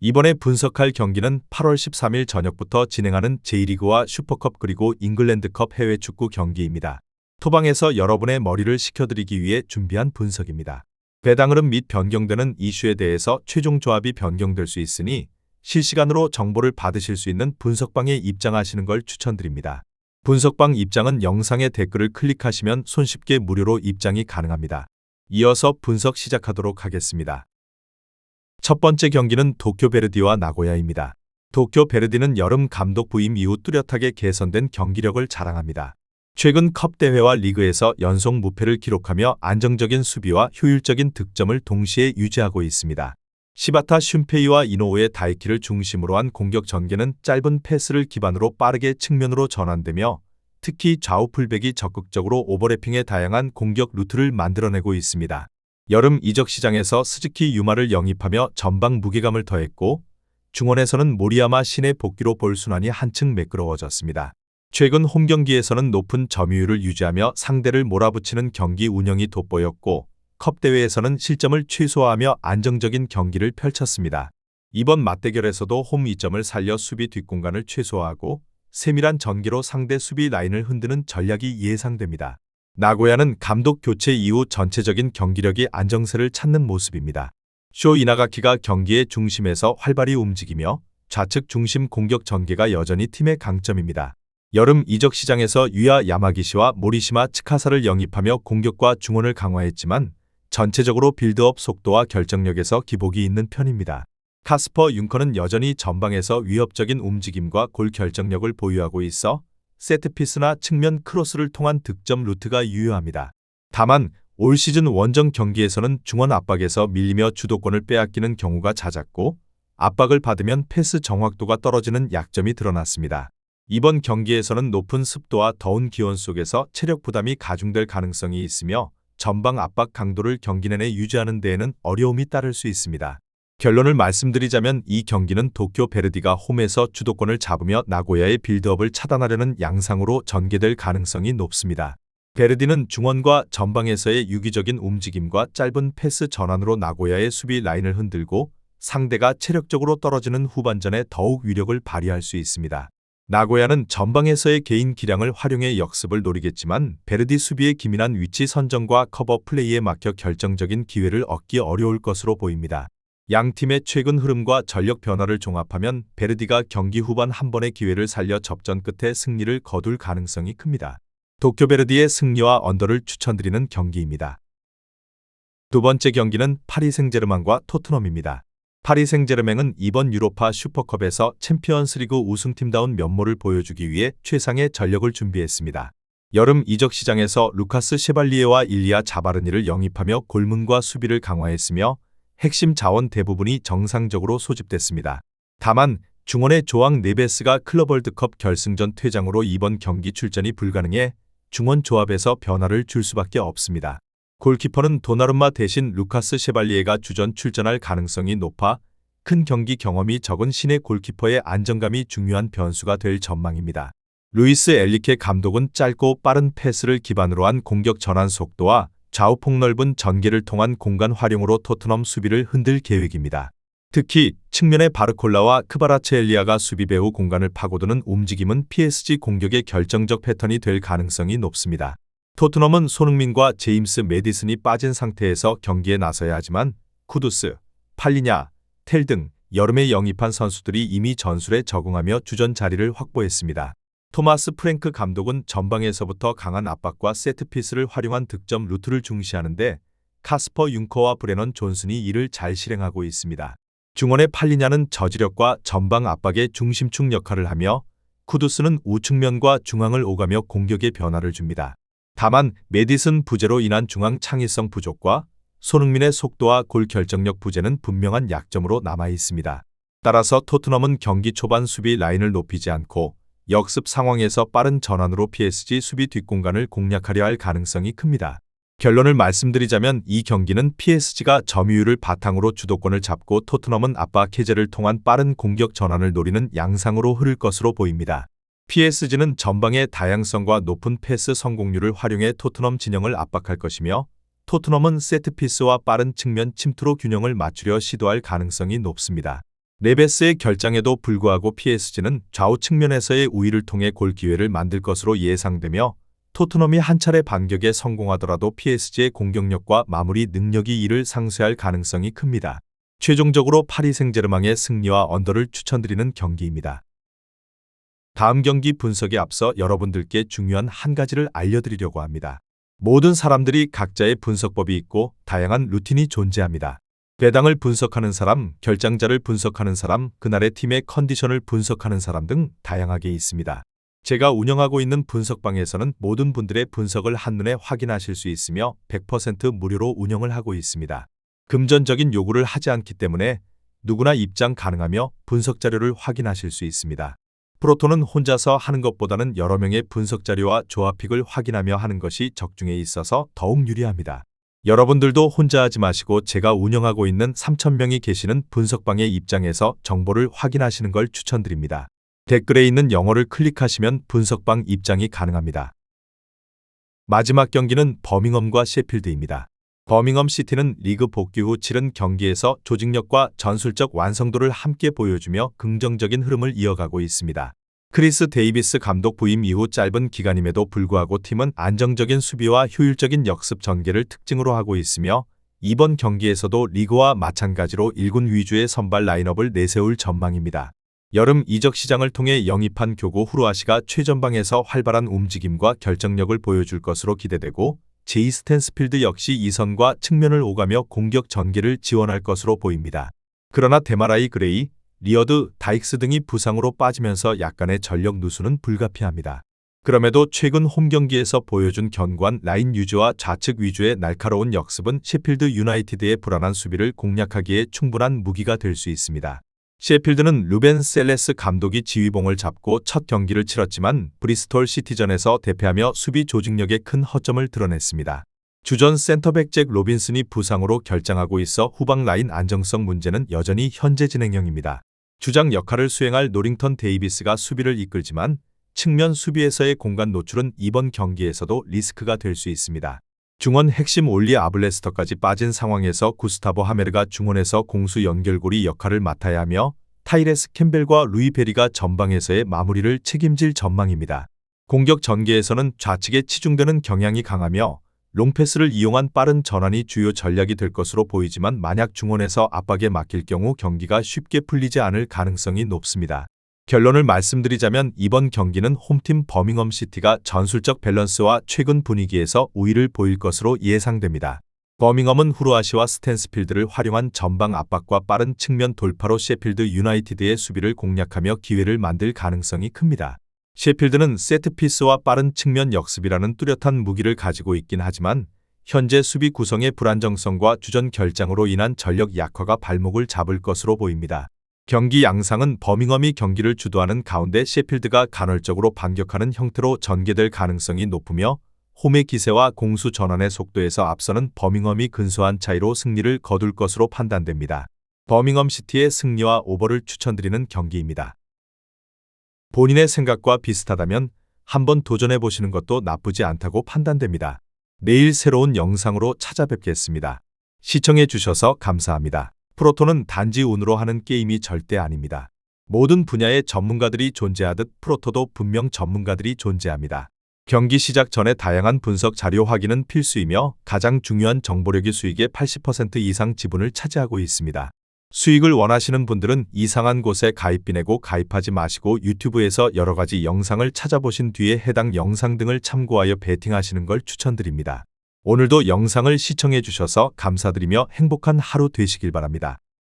이번에 분석할 경기는 8월 13일 저녁부터 진행하는 J리그와 슈퍼컵 그리고 잉글랜드컵 해외 축구 경기입니다. 토방에서 여러분의 머리를 식혀드리기 위해 준비한 분석입니다. 배당 흐름 및 변경되는 이슈에 대해서 최종 조합이 변경될 수 있으니 실시간으로 정보를 받으실 수 있는 분석방에 입장하시는 걸 추천드립니다. 분석방 입장은 영상의 댓글을 클릭하시면 손쉽게 무료로 입장이 가능합니다. 이어서 분석 시작하도록 하겠습니다. 첫 번째 경기는 도쿄 베르디와 나고야입니다. 도쿄 베르디는 여름 감독 부임 이후 뚜렷하게 개선된 경기력을 자랑합니다. 최근 컵 대회와 리그에서 연속 무패를 기록하며 안정적인 수비와 효율적인 득점을 동시에 유지하고 있습니다. 시바타 슌페이와 이노우의 다이키를 중심으로 한 공격 전개는 짧은 패스를 기반으로 빠르게 측면으로 전환되며 특히 좌우 풀백이 적극적으로 오버래핑의 다양한 공격 루트를 만들어내고 있습니다. 여름 이적 시장에서 스즈키 유마를 영입하며 전방 무게감을 더했고 중원에서는 모리야마 신의 복귀로 볼 순환이 한층 매끄러워졌습니다. 최근 홈 경기에서는 높은 점유율을 유지하며 상대를 몰아붙이는 경기 운영이 돋보였고 컵 대회에서는 실점을 최소화하며 안정적인 경기를 펼쳤습니다. 이번 맞대결에서도 홈 2점을 살려 수비 뒷공간을 최소화하고 세밀한 전개로 상대 수비 라인을 흔드는 전략이 예상됩니다. 나고야는 감독 교체 이후 전체적인 경기력이 안정세를 찾는 모습입니다. 쇼 이나가키가 경기의 중심에서 활발히 움직이며 좌측 중심 공격 전개가 여전히 팀의 강점입니다. 여름 이적 시장에서 유야 야마기시와 모리시마 츠카사를 영입하며 공격과 중원을 강화했지만 전체적으로 빌드업 속도와 결정력에서 기복이 있는 편입니다. 카스퍼 융커는 여전히 전방에서 위협적인 움직임과 골 결정력을 보유하고 있어 세트피스나 측면 크로스를 통한 득점 루트가 유효합니다. 다만 올 시즌 원정 경기에서는 중원 압박에서 밀리며 주도권을 빼앗기는 경우가 잦았고 압박을 받으면 패스 정확도가 떨어지는 약점이 드러났습니다. 이번 경기에서는 높은 습도와 더운 기온 속에서 체력 부담이 가중될 가능성이 있으며 전방 압박 강도를 경기 내내 유지하는 데에는 어려움이 따를 수 있습니다. 결론을 말씀드리자면 이 경기는 도쿄 베르디가 홈에서 주도권을 잡으며 나고야의 빌드업을 차단하려는 양상으로 전개될 가능성이 높습니다. 베르디는 중원과 전방에서의 유기적인 움직임과 짧은 패스 전환으로 나고야의 수비 라인을 흔들고 상대가 체력적으로 떨어지는 후반전에 더욱 위력을 발휘할 수 있습니다. 나고야는 전방에서의 개인 기량을 활용해 역습을 노리겠지만 베르디 수비의 기민한 위치 선정과 커버 플레이에 막혀 결정적인 기회를 얻기 어려울 것으로 보입니다. 양 팀의 최근 흐름과 전력 변화를 종합하면 베르디가 경기 후반 한 번의 기회를 살려 접전 끝에 승리를 거둘 가능성이 큽니다. 도쿄 베르디의 승리와 언더를 추천드리는 경기입니다. 두 번째 경기는 파리 생제르맹과 토트넘입니다. 파리 생제르맹은 이번 유로파 슈퍼컵에서 챔피언스리그 우승팀다운 면모를 보여주기 위해 최상의 전력을 준비했습니다. 여름 이적 시장에서 루카스 셰발리에와 일리아 자바르니를 영입하며 골문과 수비를 강화했으며 핵심 자원 대부분이 정상적으로 소집됐습니다. 다만 중원의 조앙 네베스가 클럽 월드컵 결승전 퇴장으로 이번 경기 출전이 불가능해 중원 조합에서 변화를 줄 수밖에 없습니다. 골키퍼는 도나룸마 대신 루카스 셰발리에가 주전 출전할 가능성이 높아 큰 경기 경험이 적은 신의 골키퍼의 안정감이 중요한 변수가 될 전망입니다. 루이스 엘리케 감독은 짧고 빠른 패스를 기반으로 한 공격 전환 속도와 좌우 폭넓은 전개를 통한 공간 활용으로 토트넘 수비를 흔들 계획입니다. 특히 측면의 바르콜라와 크바라츠엘리아가 수비 배후 공간을 파고드는 움직임은 PSG 공격의 결정적 패턴이 될 가능성이 높습니다. 토트넘은 손흥민과 제임스 메디슨이 빠진 상태에서 경기에 나서야 하지만 쿠두스, 팔리냐, 텔 등 여름에 영입한 선수들이 이미 전술에 적응하며 주전 자리를 확보했습니다. 토마스 프랭크 감독은 전방에서부터 강한 압박과 세트피스를 활용한 득점 루트를 중시하는데 카스퍼 융커와 브레넌 존슨이 이를 잘 실행하고 있습니다. 중원의 팔리냐는 저지력과 전방 압박의 중심축 역할을 하며 쿠두스는 우측면과 중앙을 오가며 공격의 변화를 줍니다. 다만 메디슨 부재로 인한 중앙 창의성 부족과 손흥민의 속도와 골 결정력 부재는 분명한 약점으로 남아 있습니다. 따라서 토트넘은 경기 초반 수비 라인을 높이지 않고 역습 상황에서 빠른 전환으로 PSG 수비 뒷공간을 공략하려 할 가능성이 큽니다. 결론을 말씀드리자면 이 경기는 PSG가 점유율을 바탕으로 주도권을 잡고 토트넘은 압박 해제를 통한 빠른 공격 전환을 노리는 양상으로 흐를 것으로 보입니다. PSG는 전방의 다양성과 높은 패스 성공률을 활용해 토트넘 진영을 압박할 것이며 토트넘은 세트피스와 빠른 측면 침투로 균형을 맞추려 시도할 가능성이 높습니다. 네베스의 결장에도 불구하고 PSG는 좌우 측면에서의 우위를 통해 골 기회를 만들 것으로 예상되며 토트넘이 한 차례 반격에 성공하더라도 PSG의 공격력과 마무리 능력이 이를 상쇄할 가능성이 큽니다. 최종적으로 파리 생제르맹의 승리와 언더를 추천드리는 경기입니다. 다음 경기 분석에 앞서 여러분들께 중요한 한 가지를 알려드리려고 합니다. 모든 사람들이 각자의 분석법이 있고 다양한 루틴이 존재합니다. 배당을 분석하는 사람, 결장자를 분석하는 사람, 그날의 팀의 컨디션을 분석하는 사람 등 다양하게 있습니다. 제가 운영하고 있는 분석방에서는 모든 분들의 분석을 한눈에 확인하실 수 있으며 100% 무료로 운영을 하고 있습니다. 금전적인 요구를 하지 않기 때문에 누구나 입장 가능하며 분석 자료를 확인하실 수 있습니다. 프로토는 혼자서 하는 것보다는 여러 명의 분석 자료와 조합픽을 확인하며 하는 것이 적중에 있어서 더욱 유리합니다. 여러분들도 혼자 하지 마시고 제가 운영하고 있는 3,000명이 계시는 분석방의 입장에서 정보를 확인하시는 걸 추천드립니다. 댓글에 있는 영어를 클릭하시면 분석방 입장이 가능합니다. 마지막 경기는 버밍엄과 셰필드입니다. 버밍엄 시티는 리그 복귀 후 치른 경기에서 조직력과 전술적 완성도를 함께 보여주며 긍정적인 흐름을 이어가고 있습니다. 크리스 데이비스 감독 부임 이후 짧은 기간임에도 불구하고 팀은 안정적인 수비와 효율적인 역습 전개를 특징으로 하고 있으며 이번 경기에서도 리그와 마찬가지로 1군 위주의 선발 라인업을 내세울 전망입니다. 여름 이적 시장을 통해 영입한 교고 후루아시가 최전방에서 활발한 움직임과 결정력을 보여줄 것으로 기대되고 제이 스탠스필드 역시 이선과 측면을 오가며 공격 전개를 지원할 것으로 보입니다. 그러나 데마라이 그레이, 리어드, 다익스 등이 부상으로 빠지면서 약간의 전력 누수는 불가피합니다. 그럼에도 최근 홈 경기에서 보여준 견고한 라인 유지와 좌측 위주의 날카로운 역습은 셰필드 유나이티드의 불안한 수비를 공략하기에 충분한 무기가 될 수 있습니다. 셰필드는 루벤 셀레스 감독이 지휘봉을 잡고 첫 경기를 치렀지만 브리스톨 시티전에서 대패하며 수비 조직력에 큰 허점을 드러냈습니다. 주전 센터백 잭 로빈슨이 부상으로 결장하고 있어 후방 라인 안정성 문제는 여전히 현재 진행형입니다. 주장 역할을 수행할 노링턴 데이비스가 수비를 이끌지만 측면 수비에서의 공간 노출은 이번 경기에서도 리스크가 될 수 있습니다. 중원 핵심 올리 아블레스터까지 빠진 상황에서 구스타보 하메르가 중원에서 공수 연결고리 역할을 맡아야 하며 타이레스 캠벨과 루이 베리가 전방에서의 마무리를 책임질 전망입니다. 공격 전개에서는 좌측에 치중되는 경향이 강하며 롱패스를 이용한 빠른 전환이 주요 전략이 될 것으로 보이지만 만약 중원에서 압박에 맡길 경우 경기가 쉽게 풀리지 않을 가능성이 높습니다. 결론을 말씀드리자면 이번 경기는 홈팀 버밍엄 시티가 전술적 밸런스와 최근 분위기에서 우위를 보일 것으로 예상됩니다. 버밍엄은 후루아시와 스탠스필드를 활용한 전방 압박과 빠른 측면 돌파로 셰필드 유나이티드의 수비를 공략하며 기회를 만들 가능성이 큽니다. 셰필드는 세트피스와 빠른 측면 역습이라는 뚜렷한 무기를 가지고 있긴 하지만 현재 수비 구성의 불안정성과 주전 결장으로 인한 전력 약화가 발목을 잡을 것으로 보입니다. 경기 양상은 버밍엄이 경기를 주도하는 가운데 셰필드가 간헐적으로 반격하는 형태로 전개될 가능성이 높으며 홈의 기세와 공수 전환의 속도에서 앞서는 버밍엄이 근소한 차이로 승리를 거둘 것으로 판단됩니다. 버밍엄 시티의 승리와 오버를 추천드리는 경기입니다. 본인의 생각과 비슷하다면 한번 도전해보시는 것도 나쁘지 않다고 판단됩니다. 내일 새로운 영상으로 찾아뵙겠습니다. 시청해주셔서 감사합니다. 프로토는 단지 운으로 하는 게임이 절대 아닙니다. 모든 분야의 전문가들이 존재하듯 프로토도 분명 전문가들이 존재합니다. 경기 시작 전에 다양한 분석 자료 확인은 필수이며 가장 중요한 정보력이 수익의 80% 이상 지분을 차지하고 있습니다. 수익을 원하시는 분들은 이상한 곳에 가입비 내고 가입하지 마시고 유튜브에서 여러 가지 영상을 찾아보신 뒤에 해당 영상 등을 참고하여 베팅하시는 걸 추천드립니다. 오늘도 영상을 시청해 주셔서 감사드리며 행복한 하루 되시길 바랍니다.